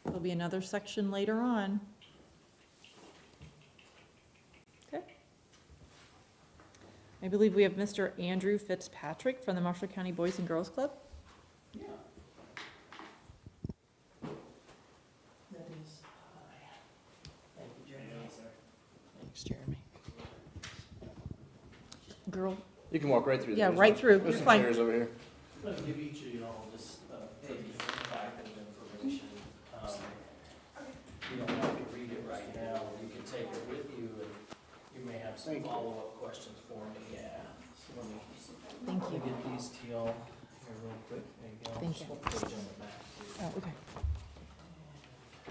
There'll be another section later on. Okay. I believe we have Mr. Andrew Fitzpatrick from the Marshall County Boys and Girls Club. Yeah. That is high. Thank you, Jeremy. Thanks, Jeremy. Girl, You can walk right through. yeah, There's right some- through. There's You're some fine. chairs over here. I'm gonna give each of you all just a packet of information. You don't have to read it right now, or you can take it with you, and you may have some follow-up questions for me, yeah. So let me Thank you. get these to y'all here real quick, there you go. Thank Just you. one page on the back, too. Oh, okay. I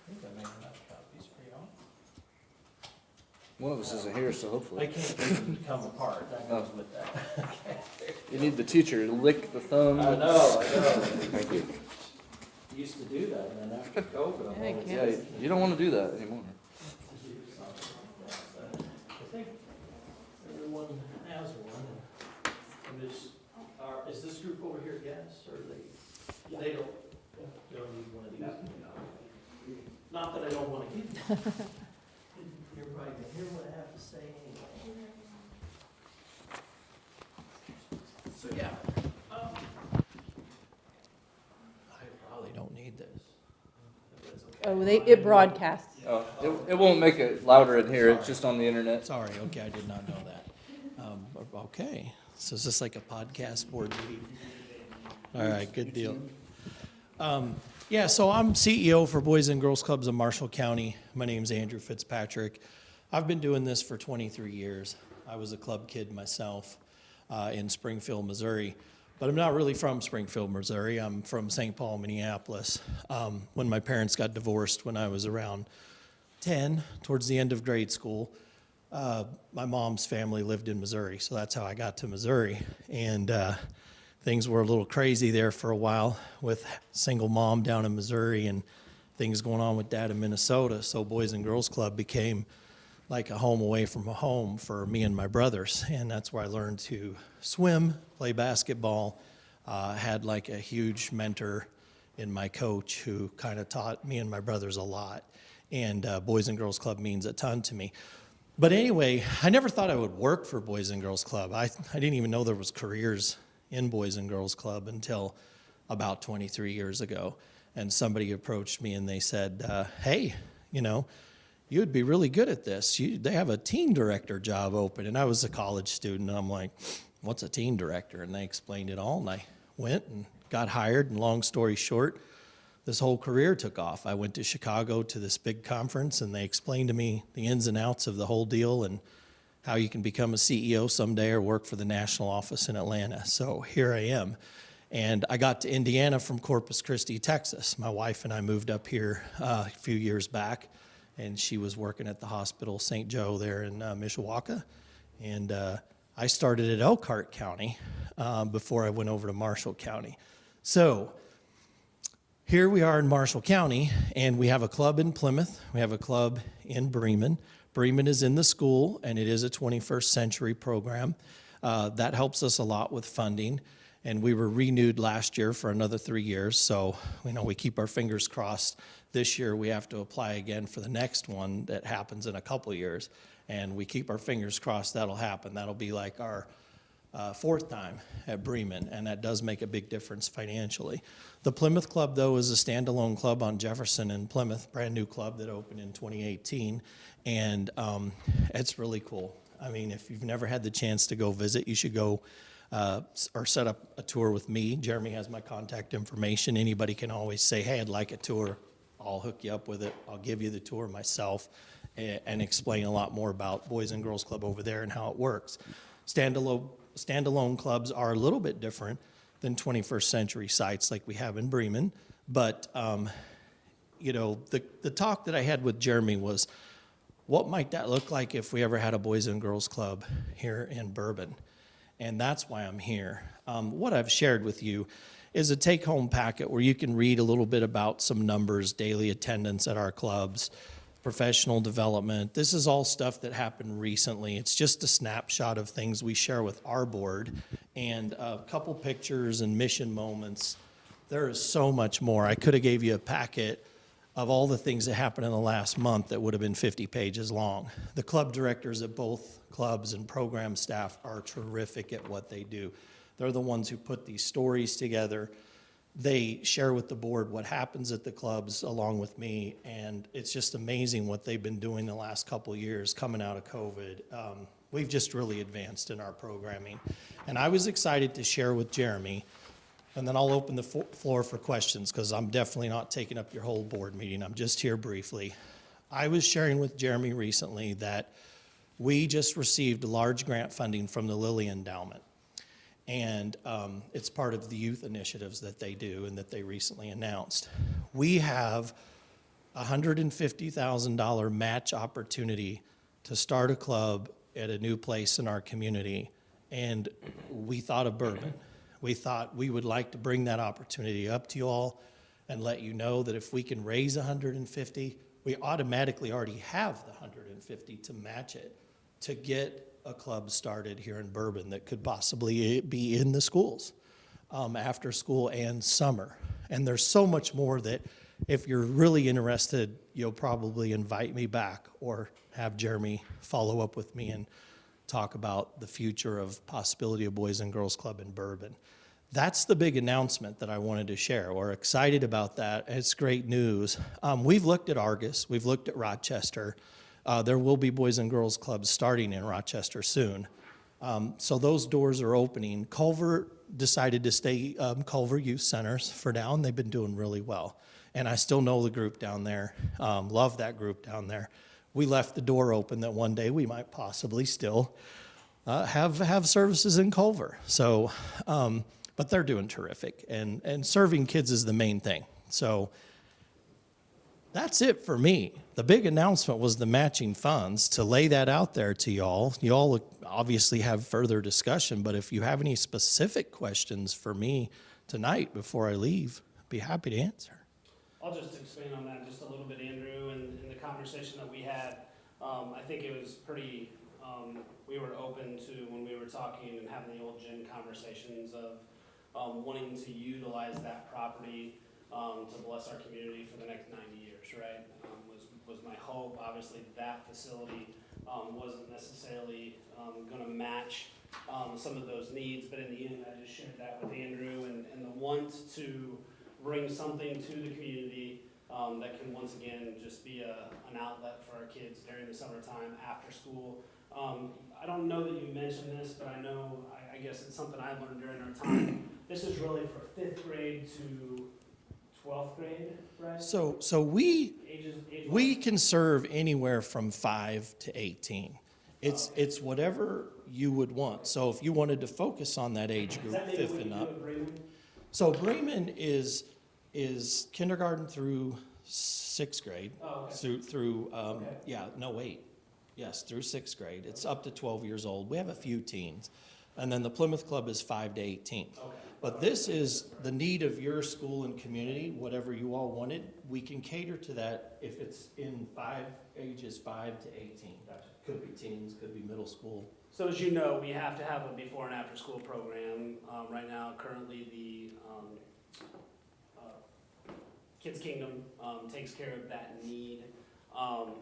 think I made enough copies for y'all. One of us isn't here, so I hopefully. can't get them to come apart, that goes with that. Okay. You need the teacher to lick the thumb. I know. Thank you. Used to do that, and then after COVID, I'm Yeah, always. Yeah, you don't want to do that anymore. I think everyone has one. And is this group over here yes, or they don't need one of these? Not that I don't want to give them. You're probably gonna hear what I have to say anyway. So, yeah. I probably don't need this. If that's okay. Oh, it broadcasts. Oh, it won't make it louder in here. It's just on the internet. Sorry, okay, I did not know that. Okay, so is this like a podcast board meeting? All right, good deal. Yeah, so I'm CEO for Boys and Girls Clubs of Marshall County. My name's Andrew Fitzpatrick. I've been doing this for 23 years. I was a club kid myself in Springfield, Missouri. But I'm not really from Springfield, Missouri. I'm from St. Paul, Minneapolis. When my parents got divorced when I was around 10, towards the end of grade school, my mom's family lived in Missouri, so that's how I got to Missouri. And things were a little crazy there for a while with single mom down in Missouri and things going on with dad in Minnesota. So Boys and Girls Club became like a home away from a home for me and my brothers. And that's where I learned to swim, play basketball, had like a huge mentor in my coach who kind of taught me and my brothers a lot. And Boys and Girls Club means a ton to me. But anyway, I never thought I would work for Boys and Girls Club. I didn't even know there was careers in Boys and Girls Club until about 23 years ago. And somebody approached me and they said, hey, you would be really good at this. They have a teen director job open. And I was a college student, and I'm like, what's a teen director? And they explained it all, and I went and got hired, and long story short, this whole career took off. I went to Chicago to this big conference, and they explained to me the ins and outs of the whole deal and how you can become a CEO someday or work for the national office in Atlanta. So here I am. And I got to Indiana from Corpus Christi, Texas. My wife and I moved up here a few years back, and she was working at the hospital St. Joe there in Mishawaka. And I started at Elkhart County before I went over to Marshall County. So here we are in Marshall County, and we have a club in Plymouth. We have a club in Bremen. Bremen is in the school, and it is a 21st century program. That helps us a lot with funding, and we were renewed last year for another 3 years, so we keep our fingers crossed. This year we have to apply again for the next one that happens in a couple years, and we keep our fingers crossed that'll happen. That'll be like our fourth time at Bremen, and that does make a big difference financially. The Plymouth Club, though, is a standalone club on Jefferson in Plymouth, brand new club that opened in 2018, and it's really cool. I mean, if you've never had the chance to go visit, you should go or set up a tour with me. Jeremy has my contact information. Anybody can always say, hey, I'd like a tour. I'll hook you up with it. I'll give you the tour myself and explain a lot more about Boys and Girls Club over there and how it works. Standalone clubs are a little bit different than 21st century sites like we have in Bremen. But, the talk that I had with Jeremy was, what might that look like if we ever had a Boys and Girls Club here in Bourbon? And that's why I'm here. What I've shared with you is a take-home packet where you can read a little bit about some numbers, daily attendance at our clubs, professional development. This is all stuff that happened recently. It's just a snapshot of things we share with our board and a couple pictures and mission moments There is so much more. I could have gave you a packet of all the things that happened in the last month that would have been 50 pages long. The club directors at both clubs and program staff are terrific at what they do. They're the ones who put these stories together. They share with the board what happens at the clubs along with me, and it's just amazing what they've been doing the last couple of years coming out of COVID. We've just really advanced in our programming. And I was excited to share with Jeremy, and then I'll open the floor for questions because I'm definitely not taking up your whole board meeting. I'm just here briefly. I was sharing with Jeremy recently that we just received large grant funding from the Lilly Endowment. And it's part of the youth initiatives that they do and that they recently announced. We have a $150,000 match opportunity to start a club at a new place in our community. And we thought of Bourbon. We thought we would like to bring that opportunity up to you all and let you know that if we can raise 150, we automatically already have the 150 to match it to get a club started here in Bourbon that could possibly be in the schools after school and summer. And there's so much more that if you're really interested, you'll probably invite me back or have Jeremy follow up with me and talk about the future of possibility of Boys and Girls Club in Bourbon. That's the big announcement that I wanted to share. We're excited about that. It's great news. We've looked at Argus. We've looked at Rochester. There will be Boys and Girls Clubs starting in Rochester soon. So those doors are opening. Culver decided to stay Culver Youth Centers for now, and they've been doing really well. And I still know the group down there, love that group down there. We left the door open that one day we might possibly still have services in Culver. So, but they're doing terrific, and serving kids is the main thing. So that's it for me. The big announcement was the matching funds. To lay that out there to y'all, you all obviously have further discussion, but if you have any specific questions for me tonight before I leave, I'd be happy to answer. I'll just expand on that just a little bit, Andrew, and in the conversation that we had, I think it was pretty, we were open to when we were talking and having the old gym conversations of wanting to utilize that property to bless our community for the next 90 years, right? Was my hope. Obviously, that facility wasn't necessarily going to match some of those needs, but in the end, I just shared that with Andrew and the want to bring something to the community that can once again just be an outlet for our kids during the summertime after school. I don't know that you mentioned this, but I know, I guess it's something I learned during our time. This is really for 5th grade to 12th grade, right? So we can serve anywhere from 5 to 18. It's whatever you would want. So if you wanted to focus on that age group, 5th and up. So Bremen is kindergarten through 6th grade. Oh, okay. Through Okay. yeah, no, wait. Yes, through 6th grade. It's up to 12 years old. We have a few teens. And then the Plymouth Club is 5 to 18. Okay. But this is the need of your school and community, whatever you all wanted. We can cater to that if it's in ages 5 to 18. Gotcha. Could be teens, could be middle school. So as you know, we have to have a before and after school program. Right now, currently the Kids Kingdom takes care of that need.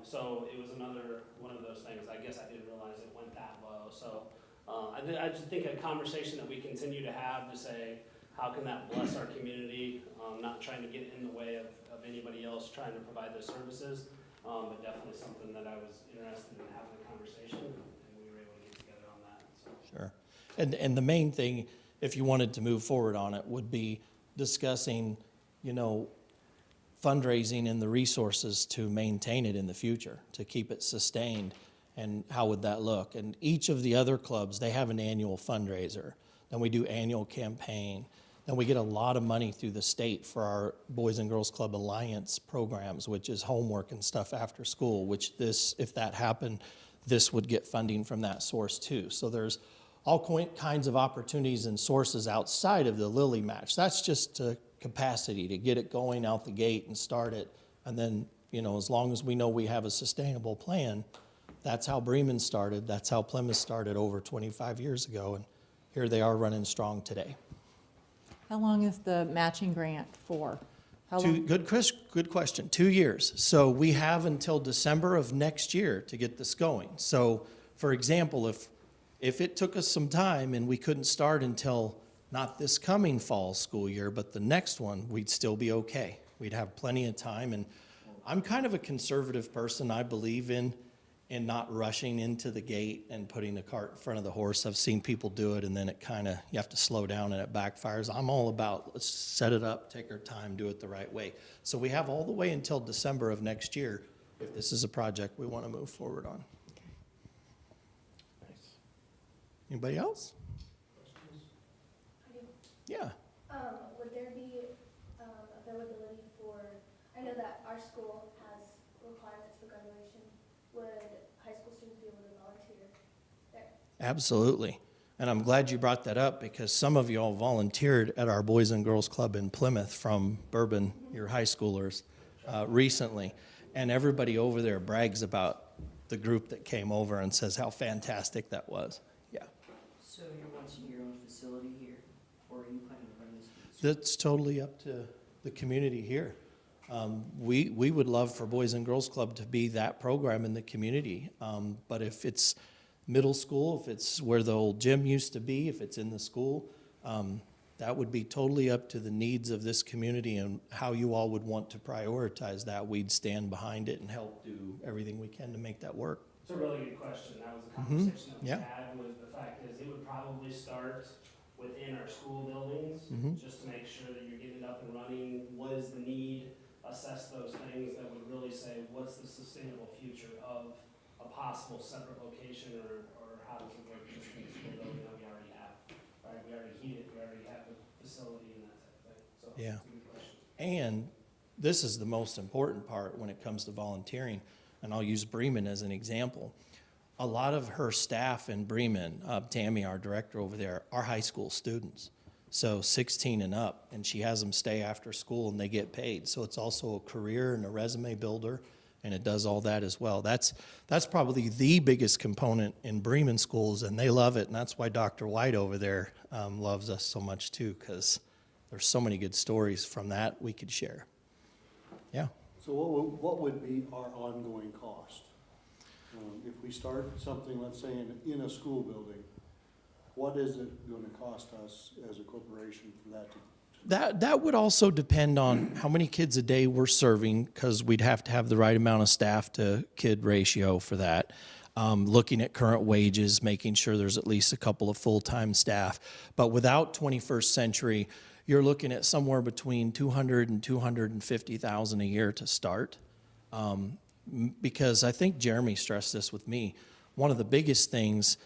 So it was another one of those things. I guess I didn't realize it went that low. So I just think a conversation that we continue to have to say, how can that bless our community? Not trying to get in the way of anybody else trying to provide those services, but definitely something that I was interested in having a conversation, and we were able to get together on that. So. Sure. And the main thing, if you wanted to move forward on it, would be discussing, fundraising and the resources to maintain it in the future, to keep it sustained, and how would that look? And each of the other clubs, they have an annual fundraiser. Then we do annual campaign. Then we get a lot of money through the state for our Boys and Girls Club Alliance programs, which is homework and stuff after school, which if that happened, this would get funding from that source too. So there's all kinds of opportunities and sources outside of the Lilly match. That's just capacity to get it going out the gate and start it. And then, as long as we know we have a sustainable plan, that's how Bremen started. That's how Plymouth started over 25 years ago. And here they are running strong today. How long is the matching grant for? How long? Good question. 2 years. So we have until December of next year to get this going. So, for example, if it took us some time and we couldn't start until not this coming fall school year, but the next one, we'd still be okay. We'd have plenty of time. And I'm kind of a conservative person. I believe in not rushing into the gate and putting the cart in front of the horse. I've seen people do it, and then it kind of, you have to slow down and it backfires. I'm all about, let's set it up, take our time, do it the right way. So we have all the way until December of next year if this is a project we want to move forward on. Anybody else? Yeah. Would there be availability for, I know that our school has requirements for graduation. Would high school students be able to volunteer there? Absolutely. And I'm glad you brought that up because some of you all volunteered at our Boys and Girls Club in Plymouth from Bourbon, your high schoolers, recently. And everybody over there brags about the group that came over and says how fantastic that was. Yeah. So you're wanting your own facility here, or are you planning to run this? That's totally up to the community here. We would love for Boys and Girls Club to be that program in the community. But if it's middle school, if it's where the old gym used to be, if it's in the school, that would be totally up to the needs of this community and how you all would want to prioritize that. We'd stand behind it and help do everything we can to make that work. It's a really good question. That was a conversation that we Yeah. had, was the fact is it would probably start within our school buildings, just to make sure that you're getting it up and running. What is the need? Assess those things that would really say, what's the sustainable future of a possible separate location, or how does it work just in the school building that we already have, right? We already heat it, we already have the facility and that type of thing. So Yeah. it's a good question. And this is the most important part when it comes to volunteering, and I'll use Bremen as an example. A lot of her staff in Bremen, Tammy, our director over there, are high school students. So 16 and up, and she has them stay after school and they get paid. So it's also a career and a resume builder, and it does all that as well. That's probably the biggest component in Bremen schools, and they love it, and that's why Dr. White over there loves us so much too, because there's so many good stories from that we could share. Yeah. So what would be our ongoing cost? If we start something, let's say in a school building, what is it going to cost us as a corporation for that to? That would also depend on how many kids a day we're serving, because we'd have to have the right amount of staff to kid ratio for that. Looking at current wages, making sure there's at least a couple of full-time staff. But without 21st Century, you're looking at somewhere between $200,000 and $250,000 a year to start. Because I think Jeremy stressed this with me, one of the biggest things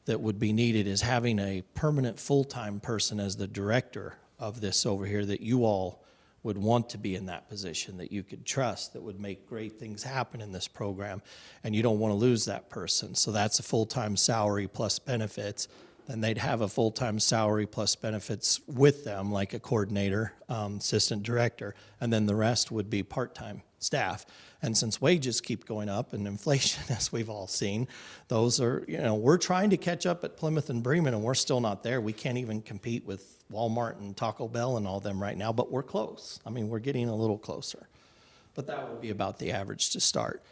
that would be needed is having a permanent full-time person as the director of this over here, that you all would want to be in that position, that you could trust, that would make great things happen in this program, and you don't want to lose that person. So that's a full-time salary plus benefits. Then they'd have a full-time salary plus benefits with them, like a coordinator, assistant director, and then the rest would be part-time staff. And since wages keep going up and inflation, as we've all seen, those are, we're trying to catch up at Plymouth and Bremen, and we're still not there. We can't even compete with Walmart and Taco Bell and all them right now, but we're close. I mean, we're getting a little closer. But that would be about the average to start.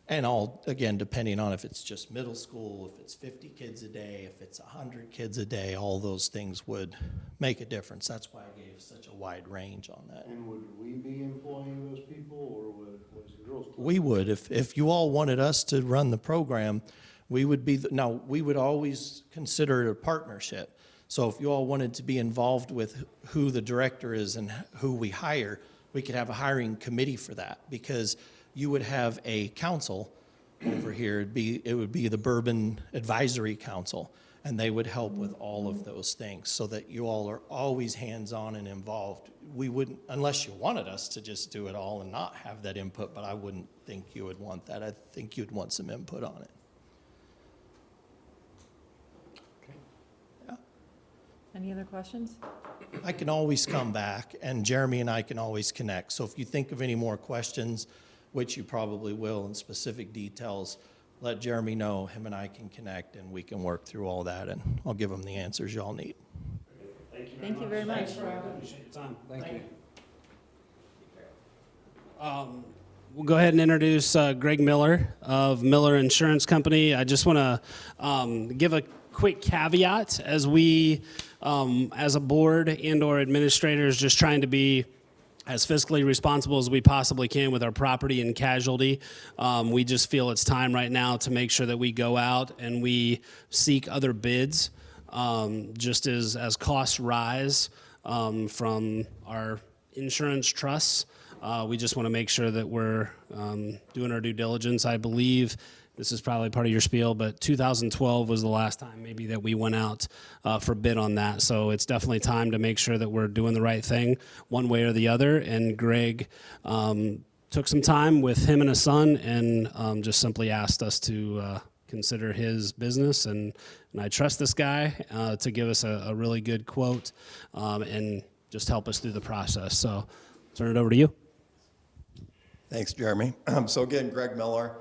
And all, again, depending on if it's just middle school, if it's 50 kids a day, if it's 100 kids a day, all those things would make a difference. That's why I gave such a wide range on that. And would we be employing those people, or would Boys and Girls Club? We would. If you all wanted us to run the program, we would be, now, we would always consider it a partnership. So if you all wanted to be involved with who the director is and who we hire, we could have a hiring committee for that, because you would have a council over here. It would be the Bourbon Advisory Council, and they would help with all of those things so that you all are always hands-on and involved. We wouldn't, unless you wanted us to just do it all and not have that input, but I wouldn't think you would want that. I think you'd want some input on it. Yeah. Any other questions? I can always come back, and Jeremy and I can always connect. So if you think of any more questions, which you probably will in specific details, let Jeremy know. Him and I can connect, and we can work through all that, and I'll give him the answers y'all need. Thank Thank you very much. Thank you very much. Thanks for having me. Appreciate your time. Thank you. We'll go ahead and introduce Greg Miller of Miller Insurance Company. I just want to give a quick caveat as we, as a board and/or administrators, just trying to be as fiscally responsible as we possibly can with our property and casualty. We just feel it's time right now to make sure that we go out and we seek other bids, just as costs rise from our insurance trusts. We just want to make sure that we're doing our due diligence. I believe this is probably part of your spiel, but 2012 was the last time maybe that we went out for bid on that. So it's definitely time to make sure that we're doing the right thing one way or the other. And Greg took some time with him and his son and just simply asked us to consider his business. And I trust this guy to give us a really good quote and just help us through the process. So turn it over to you. Thanks, Jeremy. So again, Greg Miller,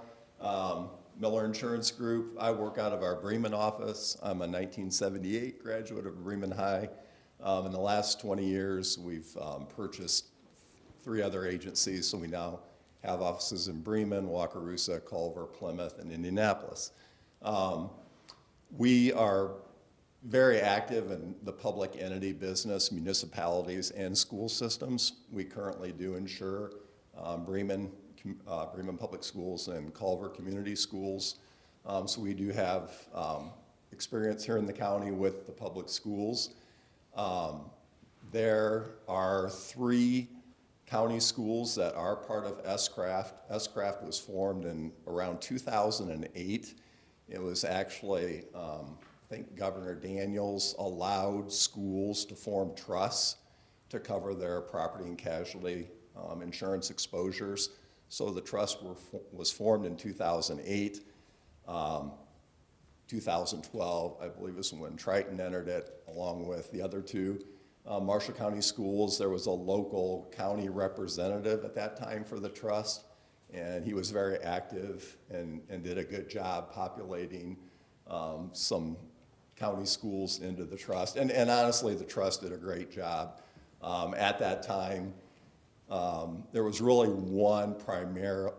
Miller Insurance Group. I work out of our Bremen office. I'm a 1978 graduate of Bremen High. In the last 20 years, we've purchased 3 other agencies, so we now have offices in Bremen, Wakarusa, Culver, Plymouth, and Indianapolis. We are very active in the public entity business, municipalities, and school systems. We currently do insure Bremen Public Schools and Culver Community Schools. So we do have experience here in the county with the public schools. There are 3 county schools that are part of SCRAFT. SCRAFT was formed in around 2008. It was actually, I think Governor Daniels allowed schools to form trusts to cover their property and casualty insurance exposures. So the trust was formed in 2008. 2012, I believe, is when Triton entered it, along with the other 2. Marshall County Schools, there was a local county representative at that time for the trust, and he was very active and did a good job populating some county schools into the trust. And honestly, the trust did a great job. At that time, there was really one primarily,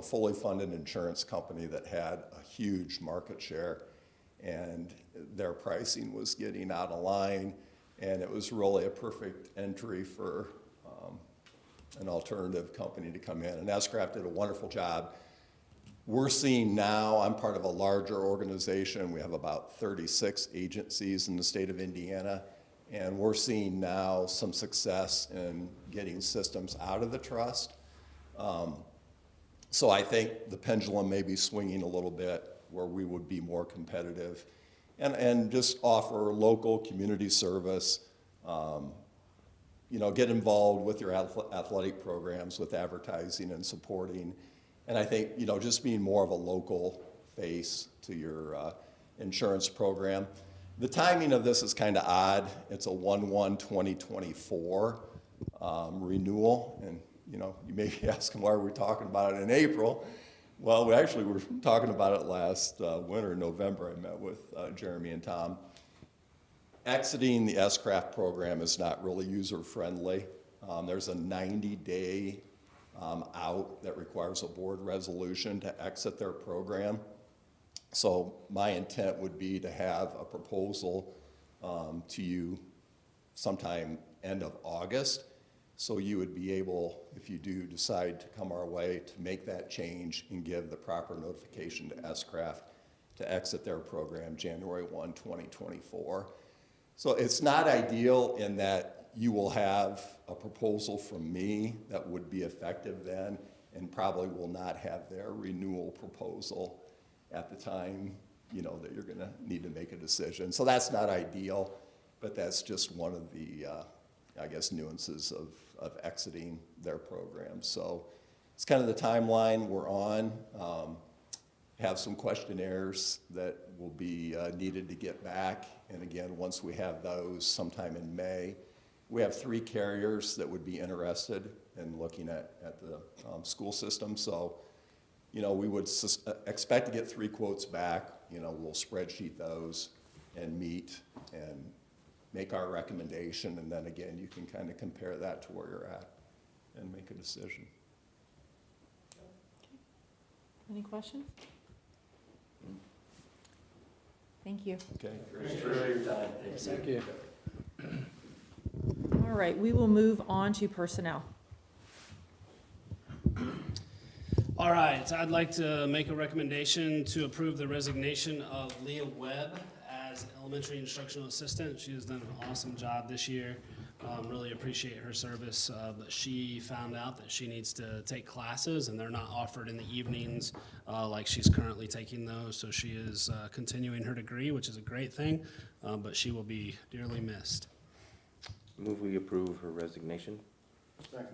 fully funded insurance company that had a huge market share, and their pricing was getting out of line, and it was really a perfect entry for an alternative company to come in. And SCRAFT did a wonderful job. We're seeing now, I'm part of a larger organization. We have about 36 agencies in the state of Indiana. And we're seeing now some success in getting systems out of the trust. So I think the pendulum may be swinging a little bit where we would be more competitive and just offer local community service, get involved with your athletic programs, with advertising and supporting. And I think, just being more of a local face to your insurance program. The timing of this is kind of odd. It's a 1/1/2024 renewal, and you may be asking, why are we talking about it in April? Well, we actually were talking about it last winter, November. I met with Jeremy and Tom. Exiting the SCRAFT program is not really user-friendly. There's a 90-day out that requires a board resolution to exit their program. So my intent would be to have a proposal to you sometime end of August. So you would be able, if you do decide to come our way, to make that change and give the proper notification to SCRAFT to exit their program January 1, 2024. So it's not ideal in that you will have a proposal from me that would be effective then and probably will not have their renewal proposal at the time, that you're gonna need to make a decision. So that's not ideal, but that's just one of the, nuances of exiting their program. So it's kind of the timeline we're on. Have some questionnaires that will be needed to get back. And again, once we have those sometime in May, we have 3 carriers that would be interested in looking at the school system. So, we would expect to get 3 quotes back. We'll spreadsheet those. and meet and make our recommendation, and then again, you can kind of compare that to where you're at and make a decision. Any questions? Thank you. Okay? Appreciate your time. Thank you. All right, we will move on to personnel. All right, I'd like to make a recommendation to approve the resignation of Leah Webb as elementary instructional assistant. She has done an awesome job this year. Really appreciate her service, but she found out that she needs to take classes, and they're not offered in the evenings like she's currently taking those. So she is continuing her degree, which is a great thing, but she will be dearly missed. Move we approve her resignation. Second.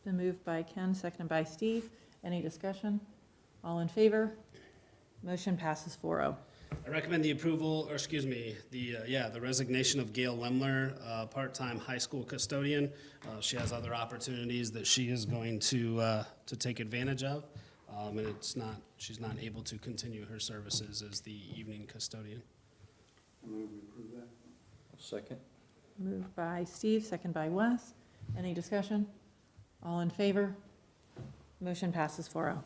Been moved by Ken, seconded by Steve. Any discussion? All in favor? Motion passes 4-0. I recommend the approval, or excuse me, the resignation of Gail Lemler, part-time high school custodian. She has other opportunities that she is going to take advantage of, and she's not able to continue her services as the evening custodian. Move we approve that. Second. Moved by Steve, seconded by Wes. Any discussion? All in favor? Motion passes 4-0.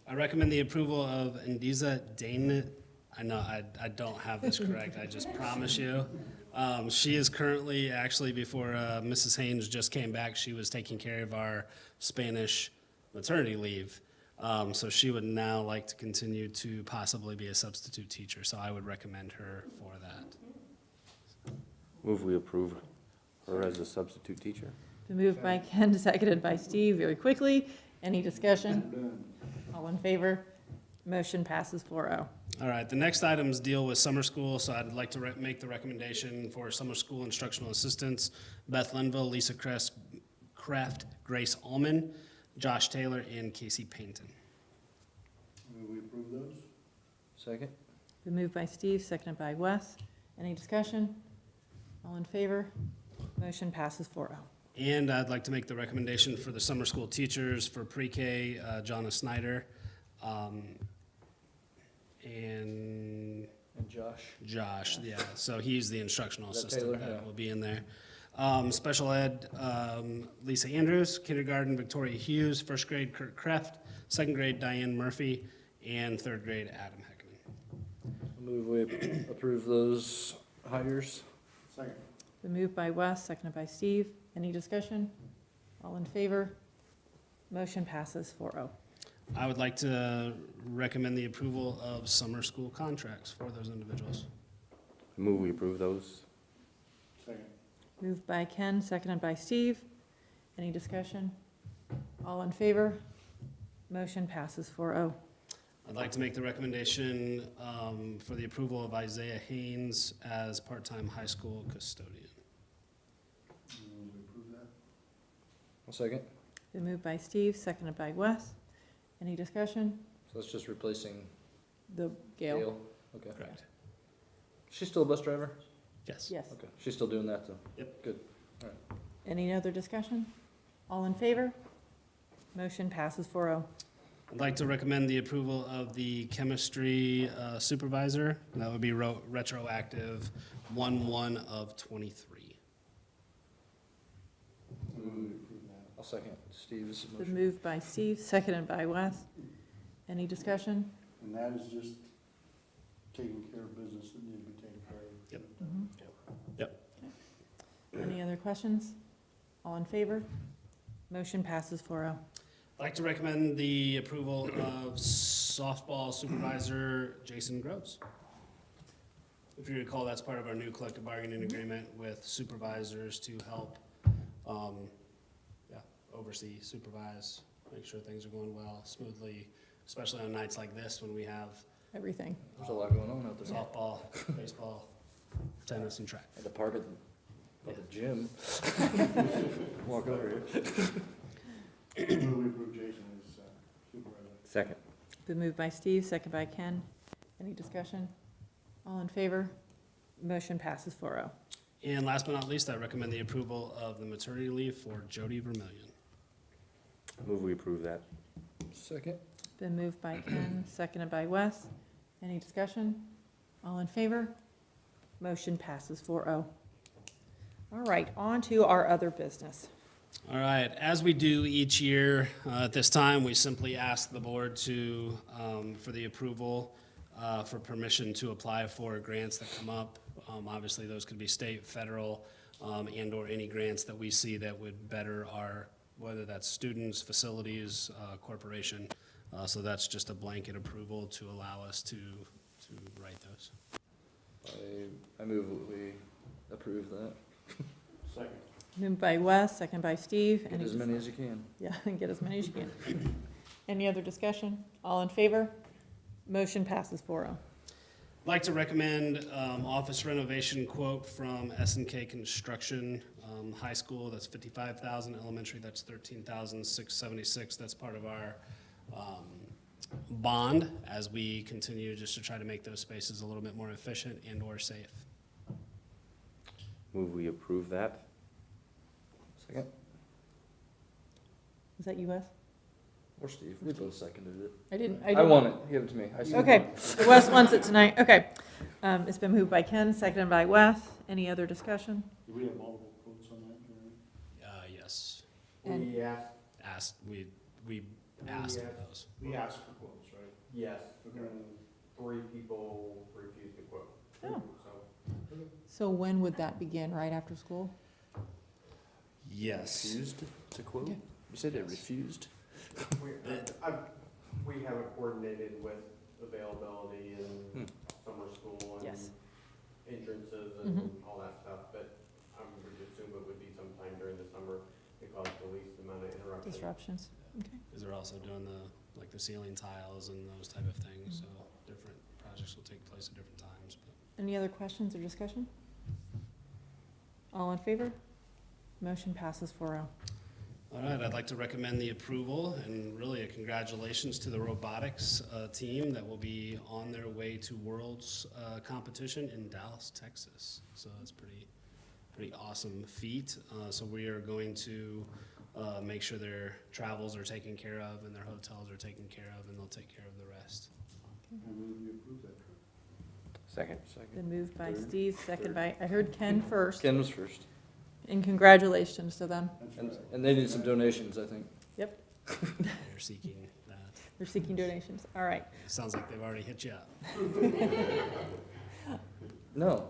I recommend the approval of Indiza Dane. I know I don't have this correct, I just promise you. She is currently, actually, before Mrs. Haynes just came back, she was taking care of our Spanish maternity leave. So she would now like to continue to possibly be a substitute teacher, so I would recommend her for that. Move we approve her as a substitute teacher. Been moved by Ken, seconded by Steve. Very quickly. Any discussion? Done. All in favor? Motion passes 4-0. All right, the next items deal with summer school, so I'd like to make the recommendation for summer school instructional assistants, Beth Linville, Lisa Kraft, Grace Allman, Josh Taylor, and Casey Payton. Move we approve those. Second. Been moved by Steve, seconded by Wes. Any discussion? All in favor? Motion passes 4-0. And I'd like to make the recommendation for the summer school teachers for pre-K, Jonna Snyder, and Josh. yeah, so he's the instructional Is that assistant Taylor? that Yeah. will be in there. Special ed, Lisa Andrews, kindergarten, Victoria Hughes, first grade, Kurt Kreft, second grade, Diane Murphy, and third grade, Adam Heckman. Move we approve those hires. Second. Been moved by Wes, seconded by Steve. Any discussion? All in favor? Motion passes 4-0. I would like to recommend the approval of summer school contracts for those individuals. Move we approve those. Second. Moved by Ken, seconded by Steve. Any discussion? All in favor? Motion passes 4-0. I'd like to make the recommendation for the approval of Isaiah Haynes as part-time high school custodian. Move we approve that. I'll second. Been moved by Steve, seconded by Wes. Any discussion? So that's just replacing The Gail? Gail. Okay. Correct. She's still a bus driver? Yes. Yes. Okay. She's still doing that though? Yep. Good. Any other discussion? All in favor? Motion passes 4-0. I'd like to recommend the approval of the chemistry supervisor. That would be retroactive 1/1 of '23. Move we approve that. I'll second Steve's Been motion. moved by Steve, seconded by Wes. Any discussion? And that is just taking care of business that need to be taken care of. Yep. Yep. Any other questions? All in favor? Motion passes 4-0. I'd like to recommend the approval of softball supervisor Jason Groves. If you recall, that's part of our new collective bargaining agreement with supervisors to help oversee, supervise, make sure things are going well, smoothly, especially on nights like this when we have Everything. There's a lot going on out there. softball, baseball, tennis, and track. At the park at the gym. Walk over here. Move we approve Jason as supervisor. Second. Been moved by Steve, seconded by Ken. Any discussion? All in favor? Motion passes 4-0. And last but not least, I recommend the approval of the maternity leave for Jody Vermillion. Move we approve that. Second. Been moved by Ken, seconded by Wes. Any discussion? All in favor? Motion passes 4-0. All right, on to our other business. All right, as we do each year, at this time, we simply ask the board to, for the approval, for permission to apply for grants that come up. Obviously, those could be state, federal, and/or any grants that we see that would better our, whether that's students, facilities, corporation. So that's just a blanket approval to allow us to write those. I move that we approve that. Second. Moved by Wes, second by Steve. Get Any as many as you can. Yeah, get as many as you can. Any other discussion? All in favor? Motion passes 4-0. I'd like to recommend office renovation quote from S&K Construction, high school, that's $55,000, elementary, that's $13,676. That's part of our bond as we continue just to try to make those spaces a little bit more efficient and/or safe. Move we approve that. Second. Is that you, Wes? Or Steve, we both seconded it. I didn't. I want it, give it to me. I see Okay, it. so Wes wants it tonight. Okay. It's been moved by Ken, seconded by Wes. Any other discussion? Do we have multiple quotes on that, Gary? Yes, And- We asked, asked, we asked for those. we asked for quotes, right? Yes, and 3 people refused the quote. Oh. So, So when would that begin? Right after school? Yes. Refused to quote? You said they refused? we haven't coordinated with availability and summer school Yes. and entrances and all that stuff, but I would assume it would be sometime during the summer to cause the least amount of interruption. Disruptions? Okay. Because they're also doing the ceiling tiles and those type of things, so different projects will take place at different times. But Any other questions or discussion? All in favor? Motion passes 4-0. all right, I'd like to recommend the approval and really a congratulations to the robotics team that will be on their way to Worlds competition in Dallas, Texas. So it's pretty awesome feat. So we are going to make sure their travels are taken care of and their hotels are taken care of, and they'll take care of the rest. I move we approve that. Second. Been moved by Third. Steve, second by, I heard Ken first. Ken was first. And congratulations to them. That's And, right. and they need some donations, I think. They're seeking that. They're seeking donations. All right. It sounds like they've already hit you up. No.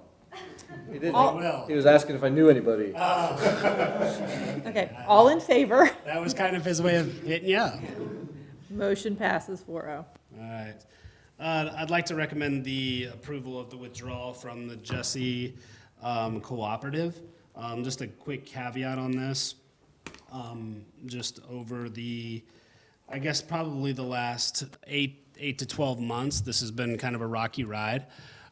He didn't. All- Well, He was asking if I knew anybody. Okay, all in favor? that was kind of his way of hitting you up. Motion passes 4-0. All right. I'd like to recommend the approval of the withdrawal from the Jesse Cooperative. Just a quick caveat on this. Just over I guess probably the last 8 to 12 months, this has been kind of a rocky ride.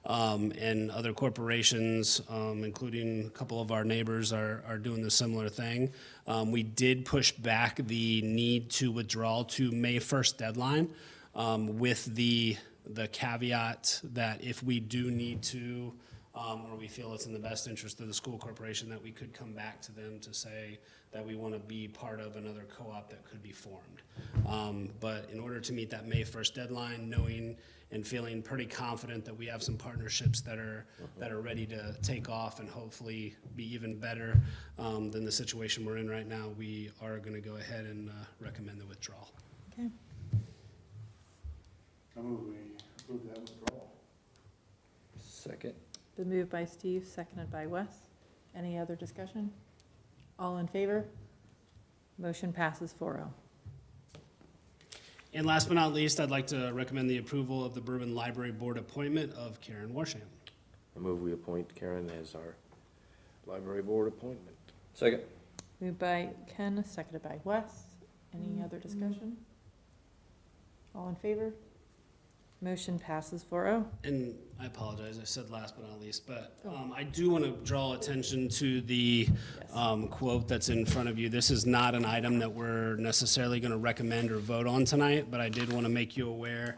And other corporations, including a couple of our neighbors, are doing the similar thing. We did push back the need to withdraw to May 1st deadline, with the caveat that if we do need to, or we feel it's in the best interest of the school corporation, that we could come back to them to say that we want to be part of another co-op that could be formed. But in order to meet that May 1st deadline, knowing and feeling pretty confident that we have some partnerships that are ready to take off and hopefully be even better than the situation we're in right now, we are going to go ahead and recommend the withdrawal. Okay. I move we approve that withdrawal. Second. Been moved by Steve, seconded by Wes. Any other discussion? All in favor? Motion passes 4-0. And last but not least, I'd like to recommend the approval of the Bourbon Library Board appointment of Karen Warsham. I move we appoint Karen as our library board appointment. Second. Moved by Ken, seconded by Wes. Any other discussion? All in favor? Motion passes 4-0. And I apologize, I said last but not least, but I do want to draw attention to the quote that's in front of you. This is not an item that we're necessarily going to recommend or vote on tonight, but I did want to make you aware.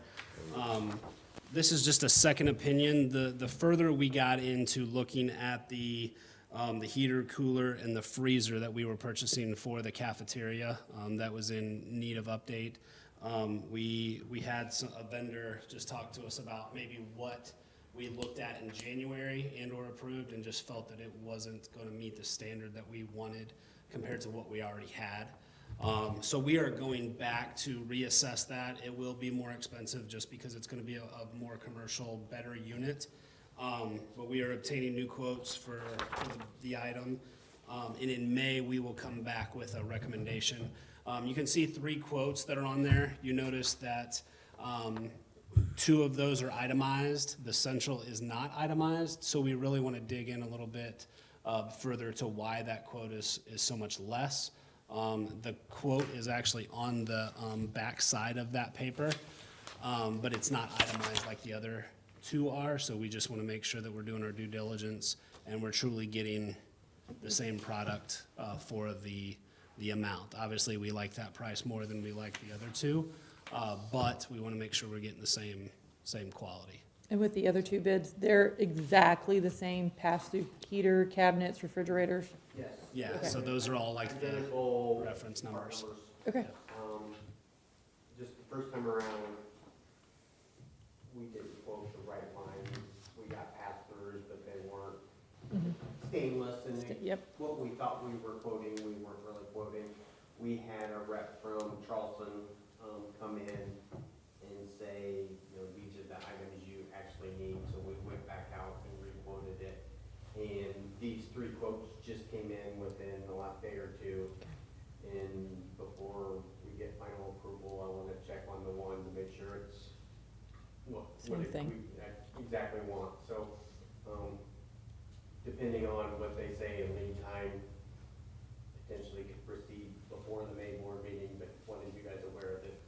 This is just a second opinion. The further we got into looking at the heater, cooler, and the freezer that we were purchasing for the cafeteria that was in need of update, we had a vendor just talk to us about maybe what we looked at in January and or approved and just felt that it wasn't gonna meet the standard that we wanted compared to what we already had. So we are going back to reassess that. It will be more expensive just because it's gonna be a more commercial, better unit. But we are obtaining new quotes for the item. And in May, we will come back with a recommendation. You can see 3 quotes that are on there. You notice that 2 of those are itemized. The central is not itemized, so we really want to dig in a little bit further to why that quote is so much less. The quote is actually on the back side of that paper, but it's not itemized like the other 2 are, so we just want to make sure that we're doing our due diligence and we're truly getting the same product for the amount. Obviously, we like that price more than we like the other 2, but we want to make sure we're getting the same quality. And with the other 2 bids, they're exactly the same pass-through heater, cabinets, refrigerators? Yes. Yeah, Okay. so those are all like the Identical reference numbers. part Okay. Just the first time around, we didn't quote the right line. We got pass-throughs, but they weren't Mhm. stainless, and Yep. what we thought we were quoting, we weren't really quoting. We had a rep from Charleston come in and say, you know, these are the items you actually need, so we went back out and re-quoted it. And these 3 quotes just came in within the last day or 2. And before we get final approval, I want to check on the one to make sure it's what Same it- thing. we exactly want. So, depending on what they say in lead time, potentially could proceed before the May board meeting, but wanted you guys aware that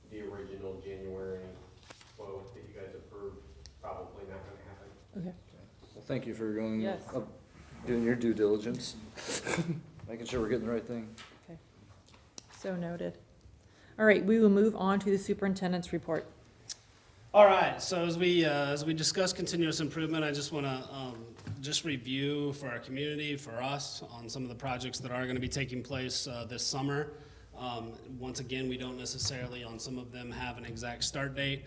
the original January quote that you guys approved, probably not gonna happen. Okay. Well, thank you for going, Yes. doing your due diligence, making sure we're getting the right thing. Okay. So noted. All right, we will move on to the superintendent's report. All right, so as we discuss continuous improvement, I just want to just review for our community, for us, on some of the projects that are going to be taking place this summer. Once again, we don't necessarily on some of them have an exact start date,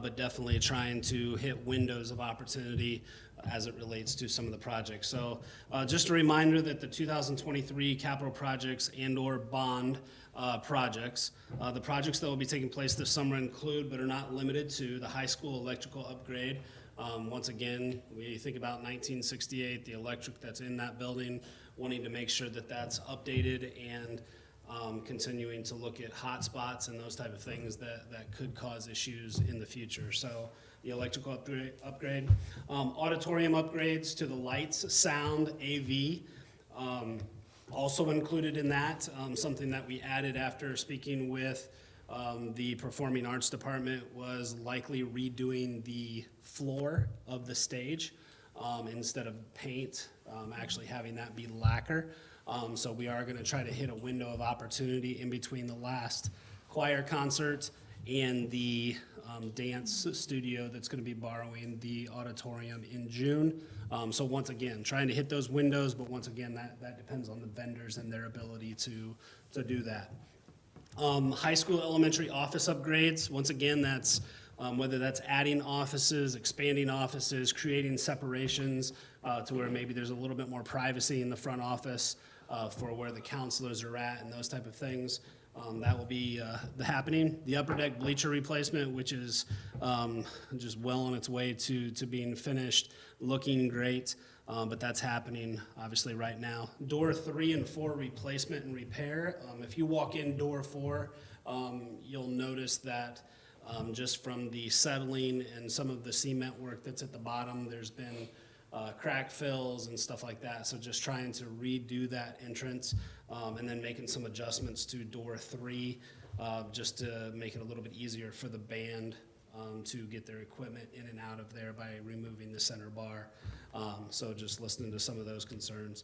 but definitely trying to hit windows of opportunity as it relates to some of the projects. So just a reminder that the 2023 capital projects and/or bond projects, the projects that will be taking place this summer include, but are not limited to, the high school electrical upgrade. Once again, we think about 1968, the electric that's in that building, wanting to make sure that that's updated and continuing to look at hot spots and those type of things that could cause issues in the future. So the electrical upgrade. Auditorium upgrades to the lights, sound, AV. Also included in that, something that we added after speaking with the Performing Arts Department was likely redoing the floor of the stage instead of paint, actually having that be lacquer. So we are going to try to hit a window of opportunity in between the last choir concert and the dance studio that's going to be borrowing the auditorium in June. So once again, trying to hit those windows, but once again, that depends on the vendors and their ability to do that. High school, elementary office upgrades, once again, that's whether that's adding offices, expanding offices, creating separations to where maybe there's a little bit more privacy in the front office for where the counselors are at and those type of things. That will be happening. The upper deck bleacher replacement, which is just well on its way to being finished, looking great, but that's happening obviously right now. Door 3 and 4 replacement and repair. If you walk in door 4, you'll notice that just from the settling and some of the cement work that's at the bottom, there's been crack fills and stuff like that. So just trying to redo that entrance and then making some adjustments to door 3 just to make it a little bit easier for the band to get their equipment in and out of there by removing the center bar. So just listening to some of those concerns.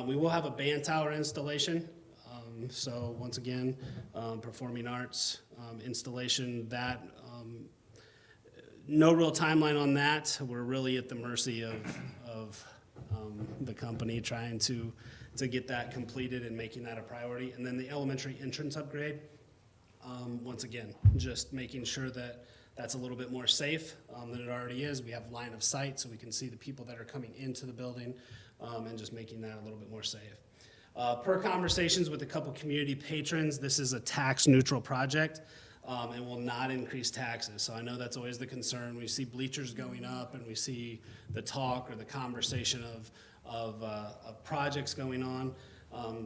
We will have a band tower installation. So once again, performing arts installation, that no real timeline on that. We're really at the mercy of the company trying to get that completed and making that a priority. And then the elementary entrance upgrade, once again, just making sure that that's a little bit more safe than it already is. We have line of sight, so we can see the people that are coming into the building, and just making that a little bit more safe. Per conversations with a couple community patrons, this is a tax-neutral project, and will not increase taxes. So I know that's always the concern. We see bleachers going up, and we see the talk or the conversation of projects going on.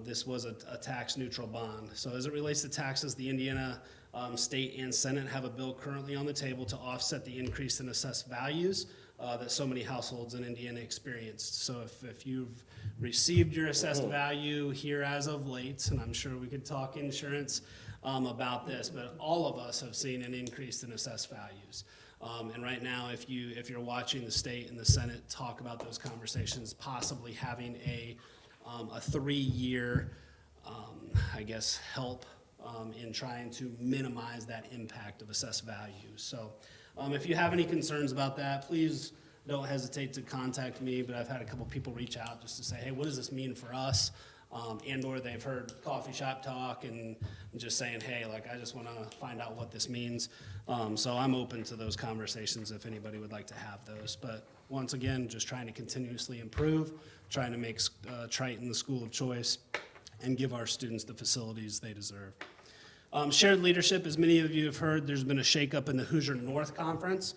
This was a tax-neutral bond. So as it relates to taxes, the Indiana State and Senate have a bill currently on the table to offset the increase in assessed values that so many households in Indiana experienced. So if you've received your assessed value here as of late, and I'm sure we could talk insurance about this, but all of us have seen an increase in assessed values. And right now, if you're watching the state and the Senate talk about those conversations, possibly having a 3-year, I guess, help in trying to minimize that impact of assessed values. So if you have any concerns about that, please don't hesitate to contact me, but I've had a couple people reach out just to say, hey, what does this mean for us? And or they've heard coffee shop talk and just saying, hey, like, I just want to find out what this means. So I'm open to those conversations if anybody would like to have those. But once again, just trying to continuously improve, trying to make Triton the school of choice, and give our students the facilities they deserve. Shared leadership, as many of you have heard, there's been a shakeup in the Hoosier North Conference.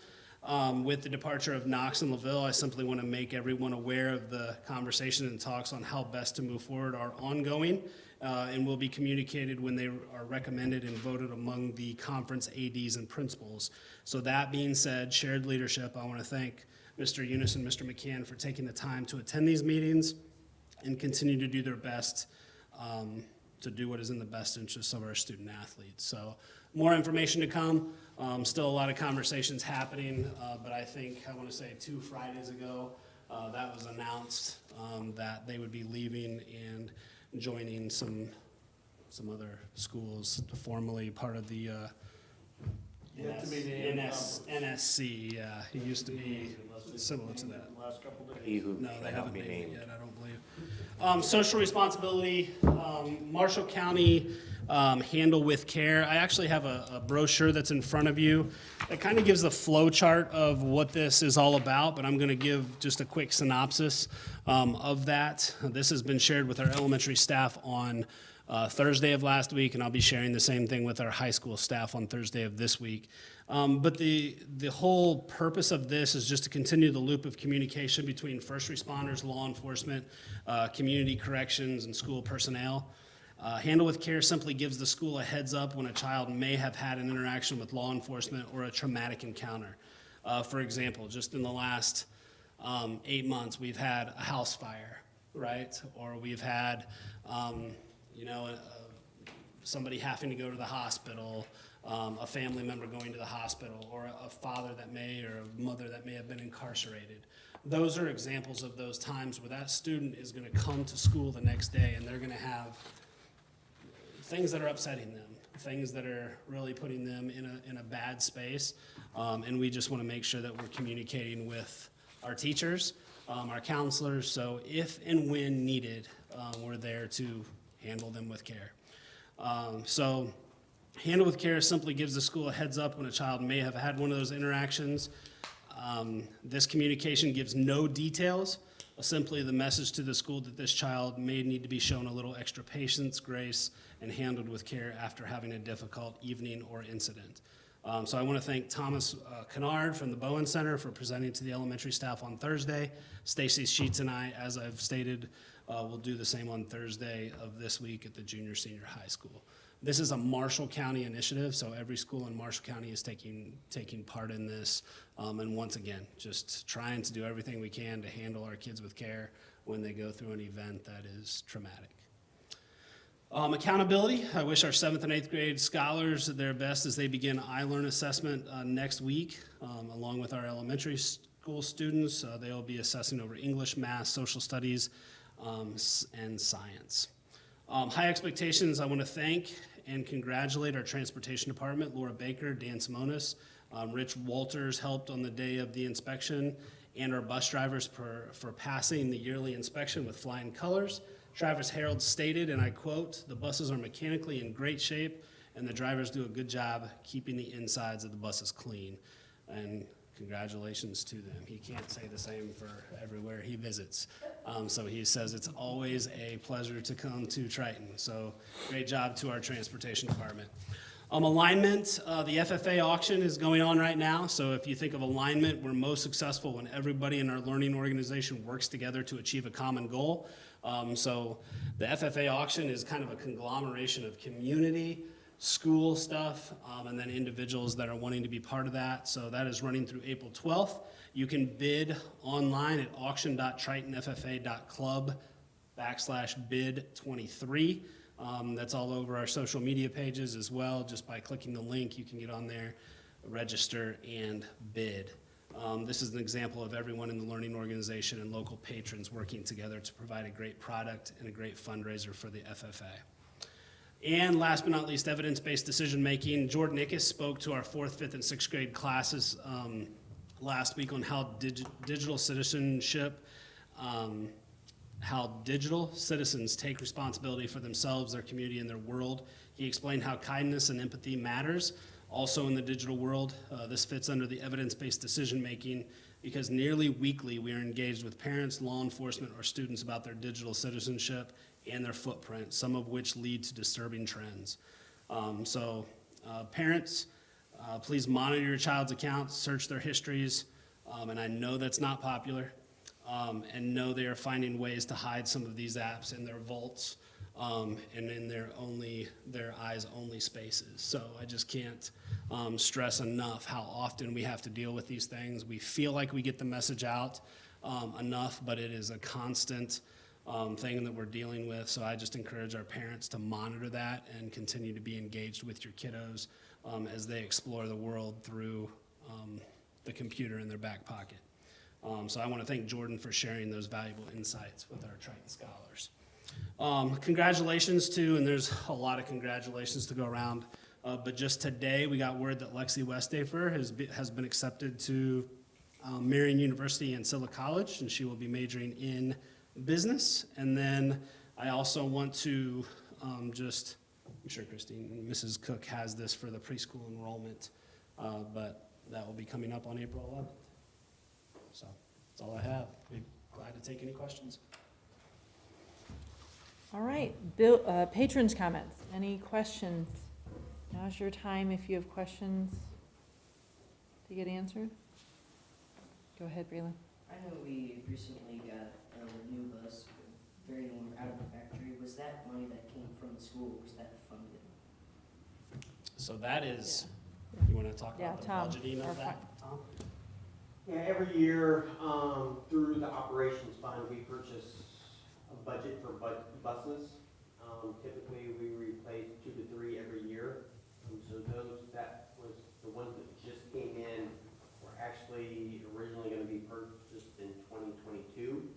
With the departure of Knox and LaVille, I simply want to make everyone aware of the conversation and talks on how best to move forward are ongoing, and will be communicated when they are recommended and voted among the conference ADs and principals. So that being said, shared leadership, I want to thank Mr. Eunice and Mr. McCann for taking the time to attend these meetings and continue to do their best to do what is in the best interest of our student athletes. So more information to come. Still a lot of conversations happening, but I think, I want to say 2 Fridays ago, that was announced that they would be leaving and joining some other schools, formerly part of the NSC. Yeah, he used to be similar to that. He who No, they shall not haven't be named it named. yet, I don't believe. Social responsibility, Marshall County Handle with Care. I actually have a brochure that's in front of you that kind of gives the flow chart of what this is all about, but I'm going to give just a quick synopsis of that. This has been shared with our elementary staff on Thursday of last week, and I'll be sharing the same thing with our high school staff on Thursday of this week. But the whole purpose of this is just to continue the loop of communication between first responders, law enforcement, community corrections, and school personnel. Handle with Care simply gives the school a heads up when a child may have had an interaction with law enforcement or a traumatic encounter. For example, just in the last 8 months, we've had a house fire, right? Or we've had, somebody having to go to the hospital, a family member going to the hospital, or a father that may, or a mother that may have been incarcerated. Those are examples of those times where that student is going to come to school the next day and they're going to have things that are upsetting them, things that are really putting them in a bad space, and we just want to make sure that we're communicating with our teachers, our counselors, so if and when needed, we're there to handle them with care. So Handle with Care simply gives the school a heads up when a child may have had one of those interactions. This communication gives no details, simply the message to the school that this child may need to be shown a little extra patience, grace, and handled with care after having a difficult evening or incident. So I want to thank Thomas Kennard from the Bowen Center for presenting to the elementary staff on Thursday. Stacy Sheets and I, as I've stated, will do the same on Thursday of this week at the junior senior high school. This is a Marshall County initiative, so every school in Marshall County is taking part in this. And once again, just trying to do everything we can to handle our kids with care when they go through an event that is traumatic. Accountability. I wish our 7th and 8th grade scholars their best as they begin iLearn assessment next week, along with our elementary school students. They will be assessing over English, math, social studies, and science. High expectations. I want to thank and congratulate our transportation department, Laura Baker, Dan Simonis, Rich Walters helped on the day of the inspection, and our bus drivers for passing the yearly inspection with flying colors. Travis Harold stated, and I quote, "The buses are mechanically in great shape and the drivers do a good job keeping the insides of the buses clean. And congratulations to them. He can't say the same for everywhere he visits. So he says it's always a pleasure to come to Triton. So great job to our transportation department. Alignment, the FFA auction is going on right now. So if you think of alignment, we're most successful when everybody in our learning organization works together to achieve a common goal. So the FFA auction is kind of a conglomeration of community, school stuff, and then individuals that are wanting to be part of that. So that is running through April 12th. You can bid online at auction.tritonffa.club/bid23. That's all over our social media pages as well. Just by clicking the link, you can get on there, register, and bid. This is an example of everyone in the learning organization and local patrons working together to provide a great product and a great fundraiser for the FFA. And last but not least, evidence-based decision-making. Jordan Ickes spoke to our 4th, 5th, and 6th grade classes last week on how digital citizenship, how digital citizens take responsibility for themselves, their community, and their world. He explained how kindness and empathy matters also in the digital world. This fits under the evidence-based decision-making because nearly weekly we are engaged with parents, law enforcement, or students about their digital citizenship and their footprint, some of which lead to disturbing trends. Parents, please monitor your child's accounts, search their histories, and I know that's not popular, and know they are finding ways to hide some of these apps in their vaults and in their eyes-only spaces. So I just can't stress enough how often we have to deal with these things. We feel like we get the message out enough, but it is a constant thing that we're dealing with. So I just encourage our parents to monitor that and continue to be engaged with your kiddos as they explore the world through the computer in their back pocket. So I want to thank Jordan for sharing those valuable insights with our Triton scholars. Congratulations to, and there's a lot of congratulations to go around, but just today we got word that Lexi Westafer has been accepted to Marian University and Silla College, and she will be majoring in business. And then I also want to I'm sure Christine, Mrs. Cook has this for the preschool enrollment, but that will be coming up on April 11th. So that's all I have. Be glad to take any questions. All right, patrons' comments. Any questions? Now's your time if you have questions to get answered. Go ahead, Braylon. I know we recently got a new bus, very new, out of the factory. Was that money that came from the school, was that funded? So that is, Yeah. you want to talk about the Tom, budgeting or of that, Tom? Yeah, every year, through the operations fund, we purchase a budget for buses. Typically, we replace 2 to 3 every year. So that was the ones that just came in were actually originally going to be purchased in 2022.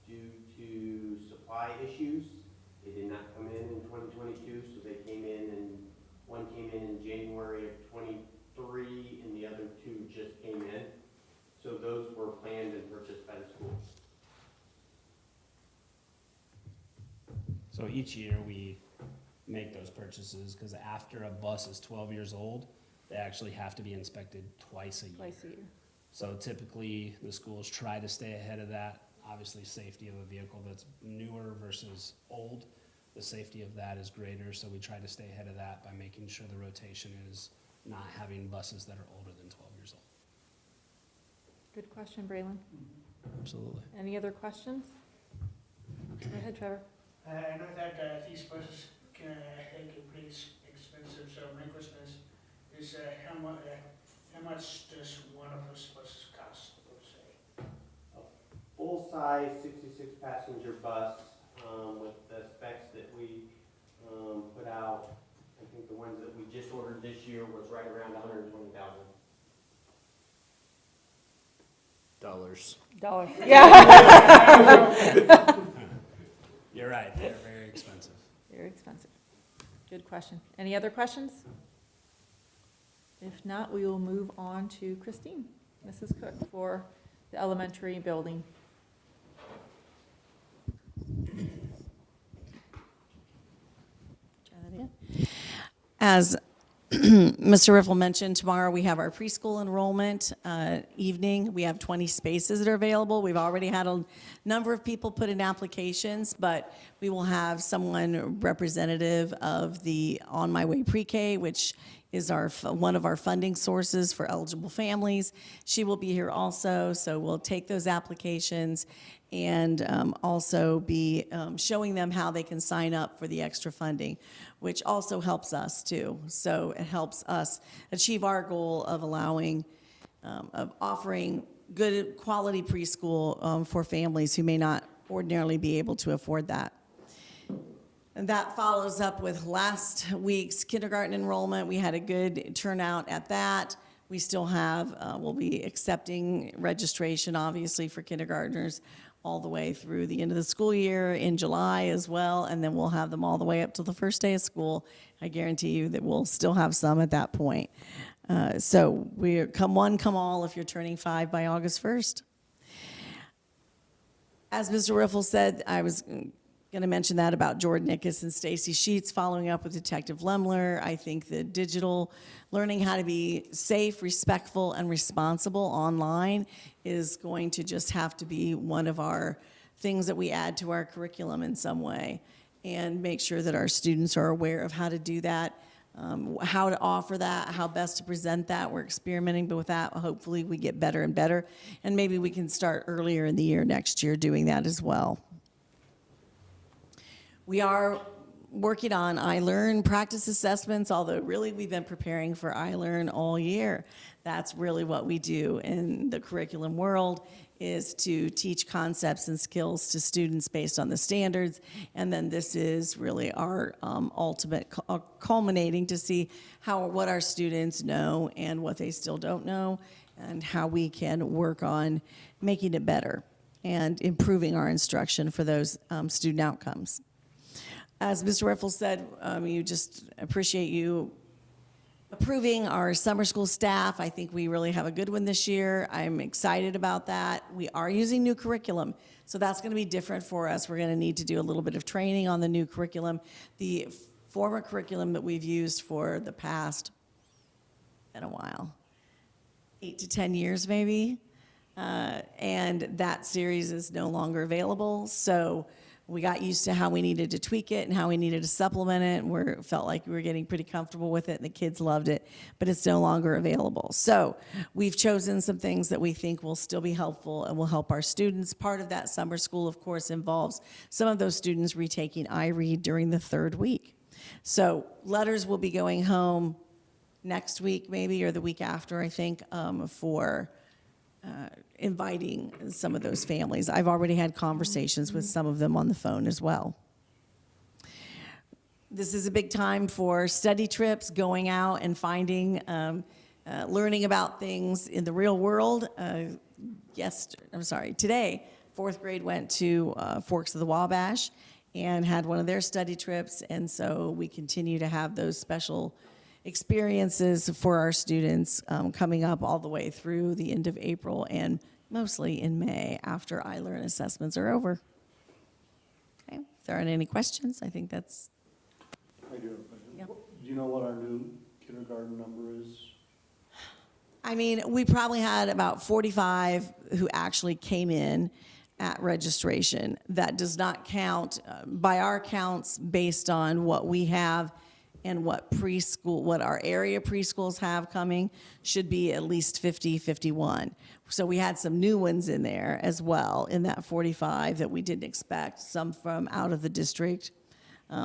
Due to supply issues, they did not come in 2022, so they came in, and one came in January of 23, and the other 2 just came in. So those were planned and purchased by the school. So each year we make those purchases because after a bus is 12 years old, they actually have to be inspected twice a year. Twice a year. So typically the schools try to stay ahead of that. Obviously, safety of a vehicle that's newer versus old, the safety of that is greater. So we try to stay ahead of that by making sure the rotation is not having buses that are older than 12 years old. Good question, Braylon. Absolutely. Any other questions? Go ahead, Trevor. I know that these buses can get pretty expensive, so my question is how much does one of those buses cost, let's say? Full-size 66 passenger bus with the specs that we put out. I think the ones that we just ordered this year was right around $120,000. Dollars. Yeah. You're right, they're very expensive. Very expensive. Good question. Any other questions? If not, we will move on to Christine, Mrs. Cook, for the elementary building. Try that again. As Mr. Riffle mentioned, tomorrow we have our preschool enrollment evening. We have 20 spaces that are available. We've already had a number of people put in applications, but we will have someone representative of the On My Way Pre-K, which is one of our funding sources for eligible families. She will be here also, so we'll take those applications and also be showing them how they can sign up for the extra funding, which also helps us too. So it helps us achieve our goal of of offering good quality preschool for families who may not ordinarily be able to afford that. And that follows up with last week's kindergarten enrollment. We had a good turnout at that. We still have, we'll be accepting registration, obviously, for kindergartners all the way through the end of the school year in July as well, and then we'll have them all the way up to the first day of school. I guarantee you that we'll still have some at that point. So we're come one, come all if you're turning 5 by August 1st. As Mr. Riffle said, I was going to mention that about Jordan Nickus and Stacy Sheets following up with Detective Lemler. I think the digital learning how to be safe, respectful, and responsible online is going to just have to be one of our things that we add to our curriculum in some way, and make sure that our students are aware of how to do that, how to offer that, how best to present that. We're experimenting with that. Hopefully we get better and better, and maybe we can start earlier in the year next year doing that as well. We are working on iLearn practice assessments, although really we've been preparing for iLearn all year. That's really what we do in the curriculum world, is to teach concepts and skills to students based on the standards. And then this is really our ultimate culminating to see what our students know and what they still don't know, and how we can work on making it better and improving our instruction for those student outcomes. As Mr. Riffle said, you just appreciate you approving our summer school staff. I think we really have a good one this year. I'm excited about that. We are using new curriculum, so that's going to be different for us. We're going to need to do a little bit of training on the new curriculum. The former curriculum that we've used for the past, been a while, 8 to 10 years maybe, and that series is no longer available. So we got used to how we needed to tweak it and how we needed to supplement it, and we felt like we were getting pretty comfortable with it, and the kids loved it, but it's no longer available. So we've chosen some things that we think will still be helpful and will help our students. Part of that summer school, of course, involves some of those students retaking iRead during the 3rd week. So letters will be going home next week maybe, or the week after, I think, for inviting some of those families. I've already had conversations with some of them on the phone as well. This is a big time for study trips, going out and finding, learning about things in the real world. Today, 4th grade went to Forks of the Wabash and had one of their study trips, and so we continue to have those special experiences for our students coming up all the way through the end of April and mostly in May after iLearn assessments are over. Okay, if there aren't any questions, I think that's... I do have a question. Yeah. Do you know what our new kindergarten number is? I mean, we probably had about 45 who actually came in at registration. That does not count by our counts based on what we have and what our area preschools have coming, should be at least 50, 51. So we had some new ones in there as well in that 45 that we didn't expect, some from out of the district,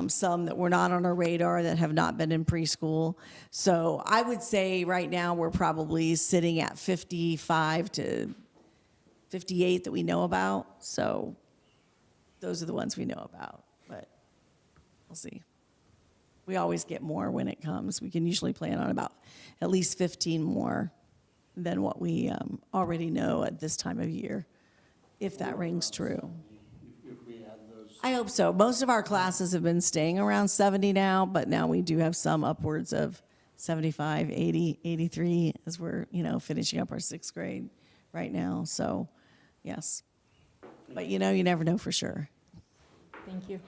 some that were not on our radar that have not been in preschool. So I would say right now we're probably sitting at 55 to 58 that we know about. So those are the ones we know about, but we'll see. We always get more when it comes. We can usually plan on about at least 15 more than what we already know at this time of year, if that rings true. If we add those. I hope so. Most of our classes have been staying around 70 now, but now we do have some upwards of 75, 80, 83 as we're, finishing up our 6th grade right now. So, yes. But, you never know for sure. Thank you.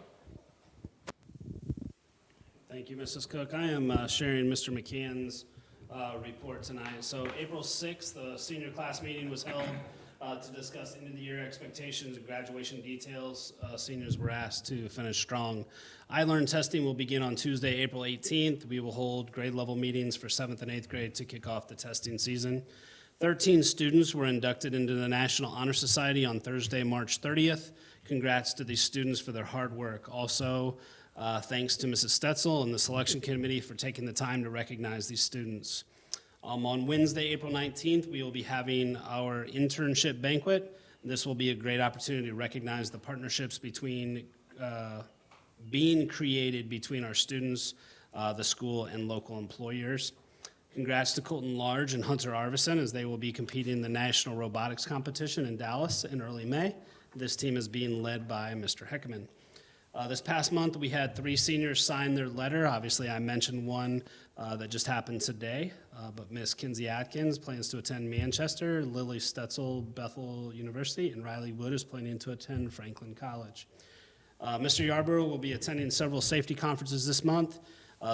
Thank you, Mrs. Cook. I am sharing Mr. McCann's report tonight. So April 6th, the senior class meeting was held to discuss end-of-the-year expectations and graduation details. Seniors were asked to finish strong. iLearn testing will begin on Tuesday, April 18th. We will hold grade level meetings for 7th and 8th grade to kick off the testing season. 13 students were inducted into the National Honor Society on Thursday, March 30th. Congrats to these students for their hard work. Also, thanks to Mrs. Stetzel and the selection committee for taking the time to recognize these students. On Wednesday, April 19th, we will be having our internship banquet. This will be a great opportunity to recognize the partnerships between being created between our students, the school, and local employers. Congrats to Colton Large and Hunter Arvison as they will be competing in the National Robotics Competition in Dallas in early May. This team is being led by Mr. Heckerman. This past month, we had 3 seniors sign their letter. Obviously, I mentioned one that just happened today, but Miss Kinsey Atkins plans to attend Manchester, Lily Stetzel, Bethel University, and Riley Wood is planning to attend Franklin College. Mr. Yarborough will be attending several safety conferences this month.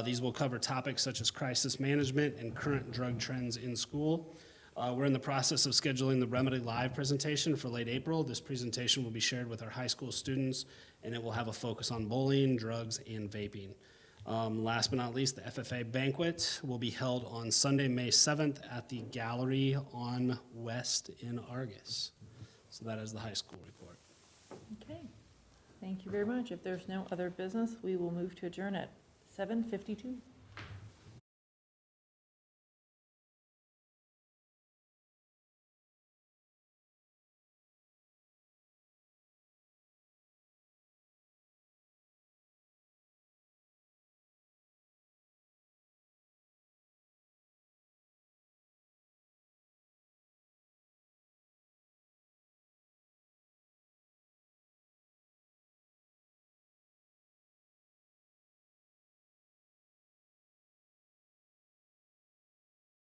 These will cover topics such as crisis management and current drug trends in school. We're in the process of scheduling the Remedy Live presentation for late April. This presentation will be shared with our high school students, and it will have a focus on bullying, drugs, and vaping. Last but not least, the FFA banquet will be held on Sunday, May 7th at the Gallery on West in Argus. So that is the high school report. Okay, thank you very much. If there's no other business, we will move to adjourn at 7:52.